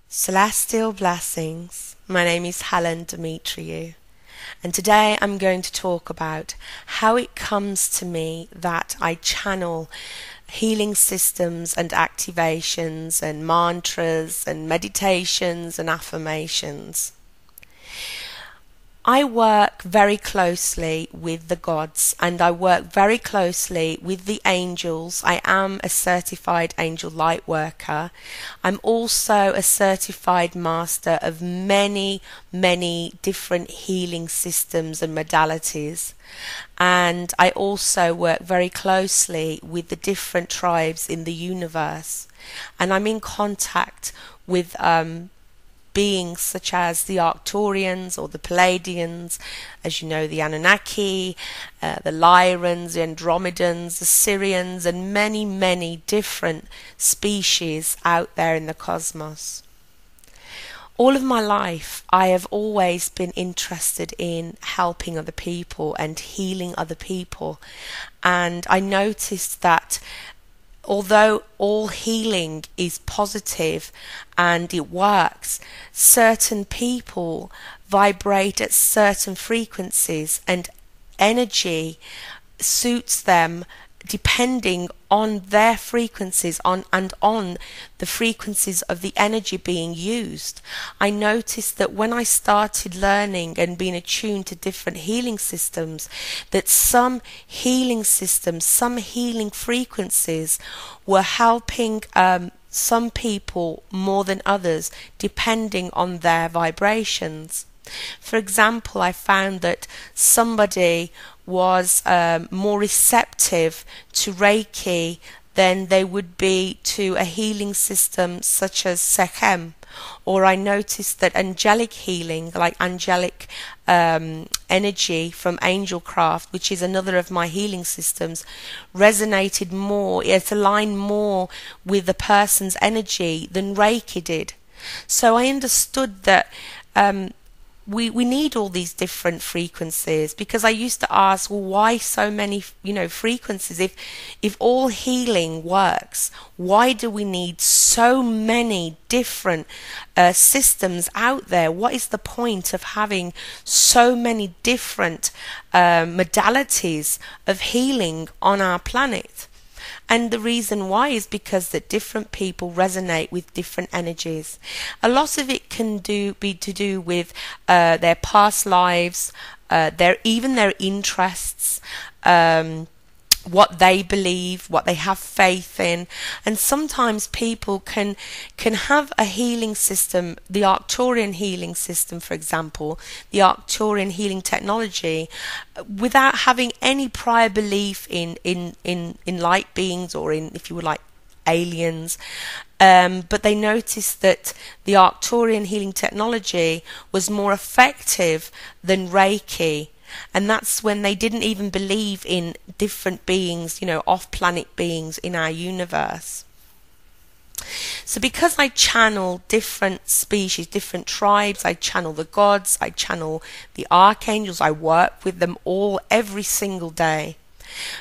Celestial blessings. My name is Helen Demetriou, and today I'm going to talk about how it comes to me that I channel healing systems and activations and mantras and meditations and affirmations. I work very closely with the gods, and I work very closely with the angels. I am a certified angel light worker. I'm also a certified master of many different healing systems and modalities. And I also work very closely with the different tribes in the universe. And I'm in contact with beings such as the Arcturians or the Palladians, as you know, the Anunnaki, the Lyrans, the Andromedans, the Syrians, and many different species out there in the cosmos. All of my life, I have always been interested in helping other people and healing other people. And I noticed that although all healing is positive and it works, certain people vibrate at certain frequencies, and energy suits them depending on their frequencies on the frequencies of the energy being used. I noticed that when I started learning and being attuned to different healing systems, that some healing systems, some healing frequencies were helping some people more than others depending on their vibrations. For example, I found that somebody was more receptive to Reiki than they would be to a healing system such as Sechem. Or I noticed that angelic healing, like angelic energy from AngelCraft, which is another of my healing systems, resonated more, it aligned more with the person's energy than Reiki did. So I understood that we need all these different frequencies, because I used to ask, well, why so many frequencies? If all healing works, why do we need so many different systems out there? What is the point of having so many different modalities of healing on our planet? And the reason why is because that different people resonate with different energies. A lot of it can be to do with their past lives, their interests, what they believe, what they have faith in. And sometimes people can have a healing system, the Arcturian healing system, for example, the Arcturian healing technology, without having any prior belief in light beings, or in, if you would like, aliens. But they noticed that the Arcturian healing technology was more effective than Reiki. And that's when they didn't even believe in different beings, off-planet beings in our universe. So because I channel different species, different tribes, I channel the gods, I channel the archangels, I work with them all every single day.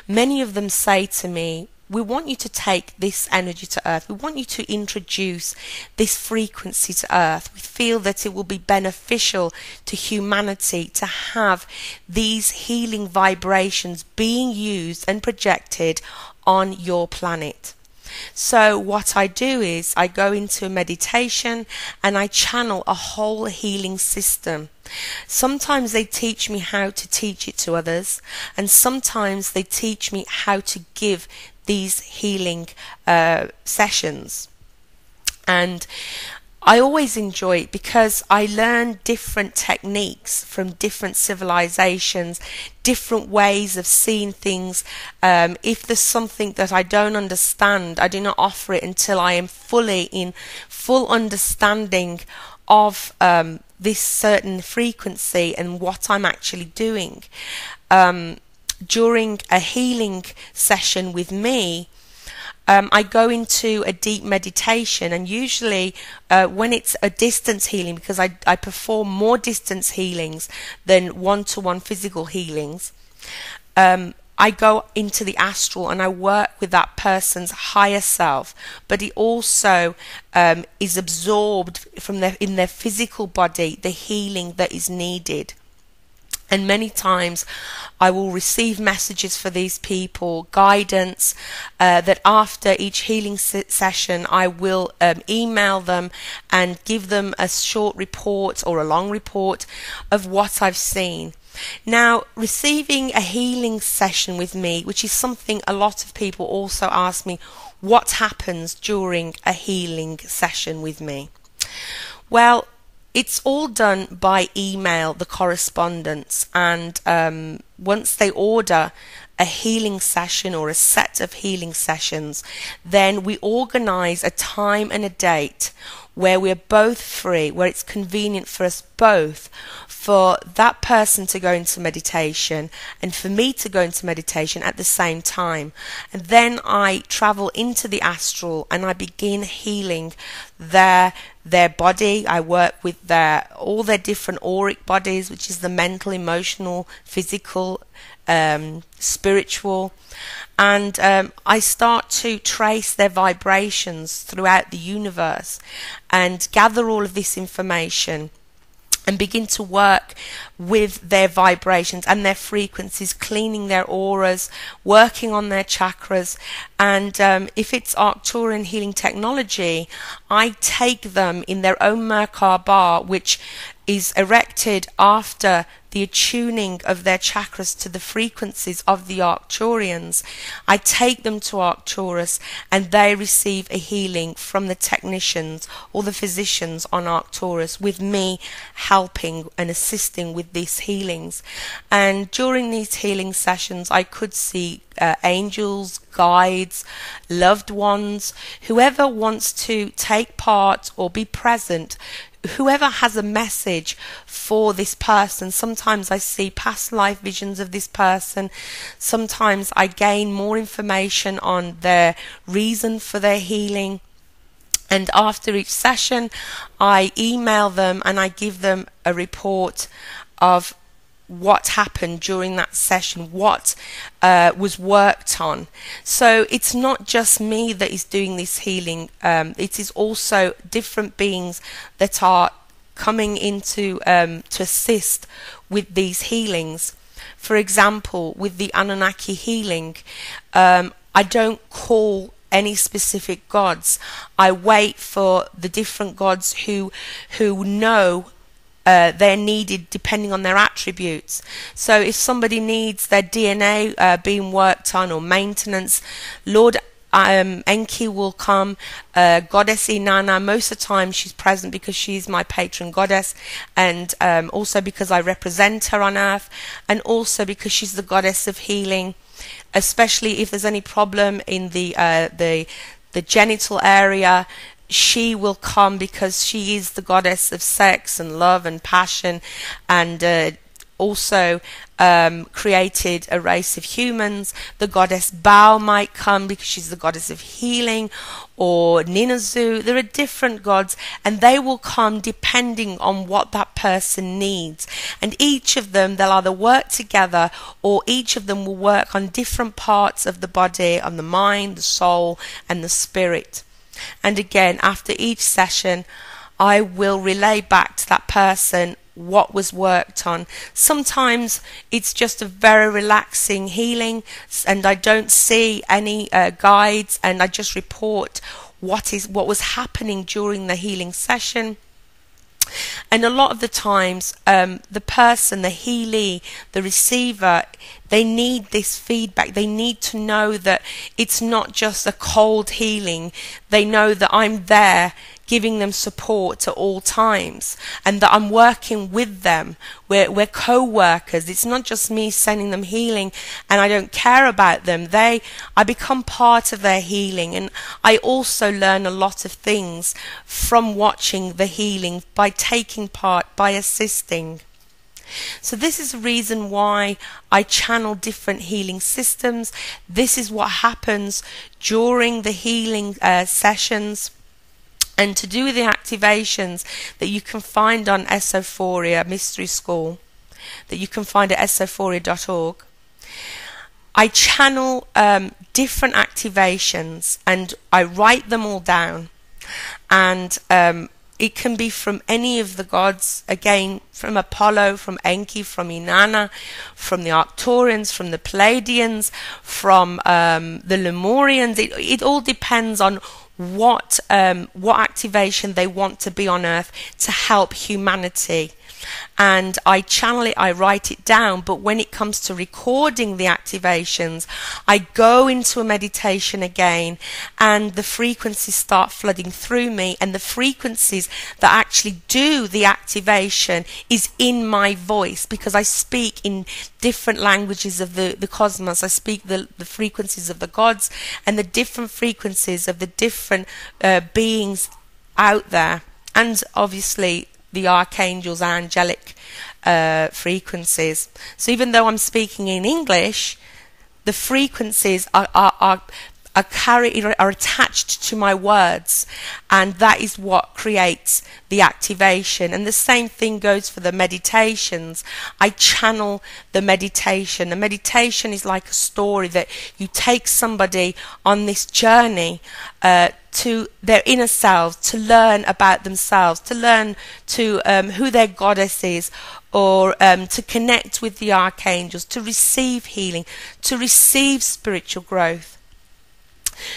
Many of them say to me, we want you to take this energy to Earth. We want you to introduce this frequency to Earth. We feel that it will be beneficial to humanity to have these healing vibrations being used and projected on your planet. So what I do is I go into a meditation and I channel a whole healing system. Sometimes they teach me how to teach it to others, and sometimes they teach me how to give these healing sessions. And I always enjoy it because I learn different techniques from different civilizations, different ways of seeing things. If there's something that I don't understand, I do not offer it until I am in full understanding of this certain frequency and what I'm actually doing. During a healing session with me, I go into a deep meditation, and usually when it's a distance healing, because I perform more distance healings than one-to-one physical healings, I go into the astral and I work with that person's higher self, but it also is absorbed from in their physical body, the healing that is needed. And many times I will receive messages for these people, guidance, that after each healing session I will email them and give them a short report or a long report of what I've seen. Now, receiving a healing session with me, which is something a lot of people also ask me, what happens during a healing session with me? Well, it's all done by email, the correspondence, and once they order a healing session or a set of healing sessions, then we organize a time and a date where we're both free, where it's convenient for us both, for that person to go into meditation and for me to go into meditation at the same time. And then I travel into the astral and I begin healing their body. I work with all their different auric bodies, which is the mental, emotional, physical, spiritual, and I start to trace their vibrations throughout the universe and gather all of this information and begin to work with their vibrations and their frequencies, cleaning their auras, working on their chakras. And if it's Arcturian healing technology, I take them in their own Merkaba, which is erected after the attuning of their chakras to the frequencies of the Arcturians. I take them to Arcturus and they receive a healing from the technicians or the physicians on Arcturus, with me helping and assisting with these healings. And during these healing sessions I could see angels, guides, loved ones, whoever wants to take part or be present, whoever has a message for this person. Sometimes I see past life visions of this person. Sometimes I gain more information on their reason for their healing. And after each session, I email them and I give them a report of what happened during that session, what was worked on. So it's not just me that is doing this healing, it is also different beings that are coming into to assist with these healings. For example, with the Anunnaki healing, I don't call any specific gods. I wait for the different gods who know they're needed depending on their attributes. So if somebody needs their DNA being worked on or maintenance, Lord Enki will come, Goddess Inanna, most of the time she's present because she's my patron goddess, and also because I represent her on earth, and also because she's the goddess of healing, especially if there's any problem in the genital area. She will come because she is the goddess of sex and love and passion, and also created a race of humans. The goddess Bao might come because she's the goddess of healing, or Ninazu. There are different gods and they will come depending on what that person needs, and each of them, they'll either work together or each of them will work on different parts of the body, on the mind, the soul and the spirit. And again, after each session I will relay back to that person what was worked on. Sometimes it's just a very relaxing healing and I don't see any guides, and I just report what was happening during the healing session. And a lot of the times the person, the healee, the receiver, they need this feedback. They need to know that it's not just a cold healing. They know that I'm there giving them support at all times and that I'm working with them. We're co-workers. It's not just me sending them healing and I don't care about them. I become part of their healing, and I also learn a lot of things from watching the healing, by taking part, by assisting. So this is the reason why I channel different healing systems. This is what happens during the healing sessions. And to do with the activations that you can find on Esophoria Mystery School, that you can find at esophoria.org, I channel different activations, and I write them all down, and it can be from any of the gods, again, from Apollo, from Enki, from Inanna, from the Arcturians, from the Pleiadians, from the Lemurians. It all depends on what activation they want to be on Earth to help humanity. And I channel it, I write it down, but when it comes to recording the activations, I go into a meditation again, and the frequencies start flooding through me, and the frequencies that actually do the activation is in my voice, because I speak in different languages of the cosmos. I speak the frequencies of the gods and the different frequencies of the different beings out there, and obviously the archangels, angelic frequencies. So even though I'm speaking in English, the frequencies are attached to my words, and that is what creates the activation. And the same thing goes for the meditations. I channel the meditation. The meditation is like a story that you take somebody on this journey to their inner selves, to learn about themselves, to learn to who their goddess is, or to connect with the archangels, to receive healing, to receive spiritual growth.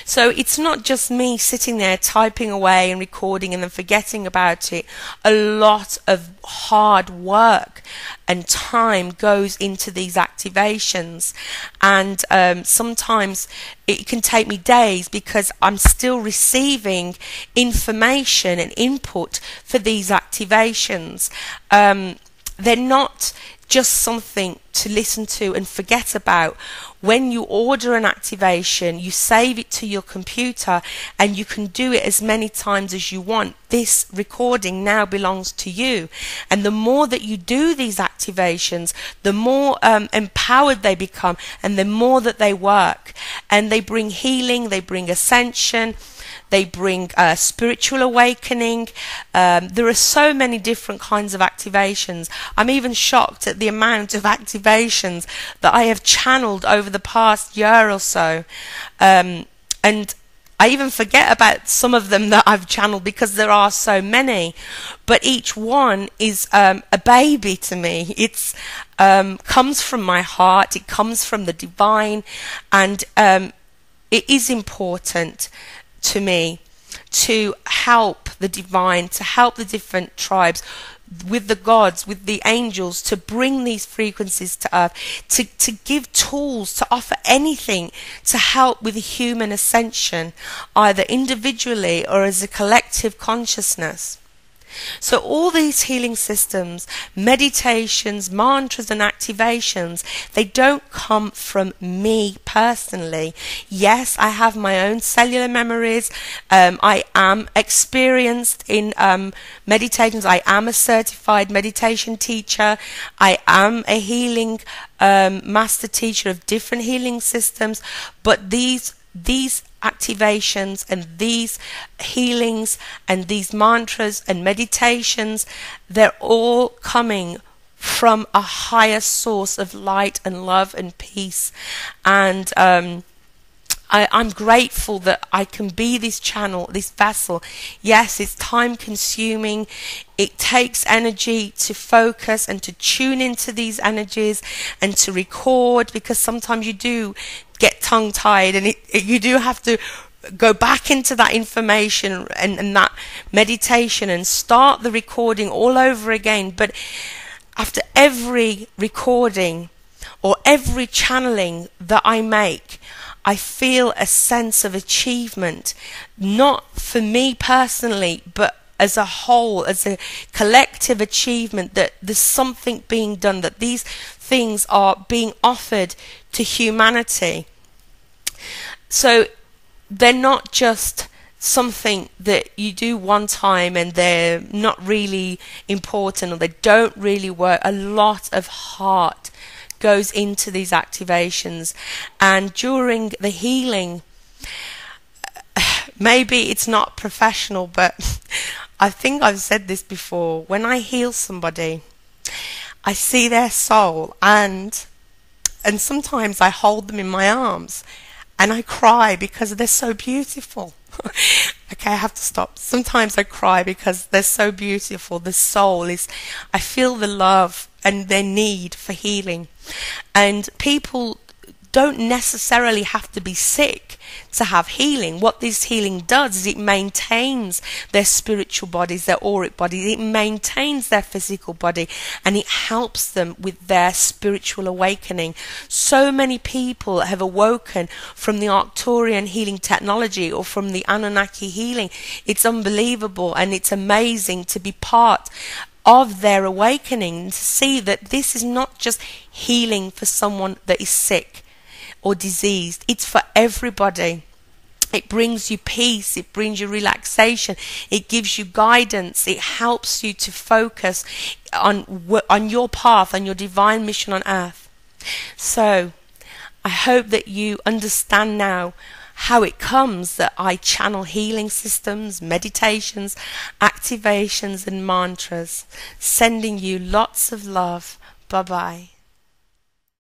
So it's not just me sitting there typing away and recording and then forgetting about it. A lot of hard work and time goes into these activations, and sometimes it can take me days because I'm still receiving information and input for these activations. They're not just something to listen to and forget about. When you order an activation, you save it to your computer, and you can do it as many times as you want. This recording now belongs to you, and the more that you do these activations, the more empowered they become, and the more that they work, and they bring healing, they bring ascension, they bring spiritual awakening. There are so many different kinds of activations. I'm even shocked at the amount of activations that I have channeled over the past year or so. And I even forget about some of them that I've channeled because there are so many. But each one is a baby to me. It's comes from my heart. It comes from the divine. And it is important to me to help the divine, to help the different tribes, with the gods, with the angels, to bring these frequencies to earth, to give tools, to offer anything to help with the human ascension, either individually or as a collective consciousness. So all these healing systems, meditations, mantras and activations, they don't come from me personally. Yes, I have my own cellular memories. I am experienced in meditations. I am a certified meditation teacher. I am a healing master teacher of different healing systems. But these activations and these healings and these mantras and meditations, they're all coming from a higher source of light and love and peace. And I'm grateful that I can be this channel, this vessel. Yes, it's time consuming. It takes energy to focus and to tune into these energies and to record, because sometimes you do get tongue-tied, and you do have to go back into that information and that meditation and start the recording all over again. But after every recording or every channeling that I make, I feel a sense of achievement, not for me personally, but as a whole, as a collective achievement, that there's something being done, that these things are being offered to humanity. So they're not just something that you do one time and they're not really important, or they don't really work. A lot of heart goes into these activations, and during the healing, maybe it's not professional, but I think I've said this before, when I heal somebody, I see their soul, and and sometimes I hold them in my arms and I cry because they're so beautiful. Okay, I have to stop. Sometimes I cry because they're so beautiful. The soul is, I feel the love and their need for healing. And people don't necessarily have to be sick to have healing. What this healing does is it maintains their spiritual bodies, their auric bodies, it maintains their physical body, and it helps them with their spiritual awakening. So many people have awoken from the Arcturian healing technology or from the Anunnaki healing. It's unbelievable, and it's amazing to be part of their awakening, to see that this is not just healing for someone that is sick or diseased. It's for everybody. It brings you peace, it brings you relaxation, it gives you guidance, it helps you to focus on your path, on your divine mission on earth. So I hope that you understand now how it comes that I channel healing systems, meditations, activations and mantras. Sending you lots of love. Bye bye.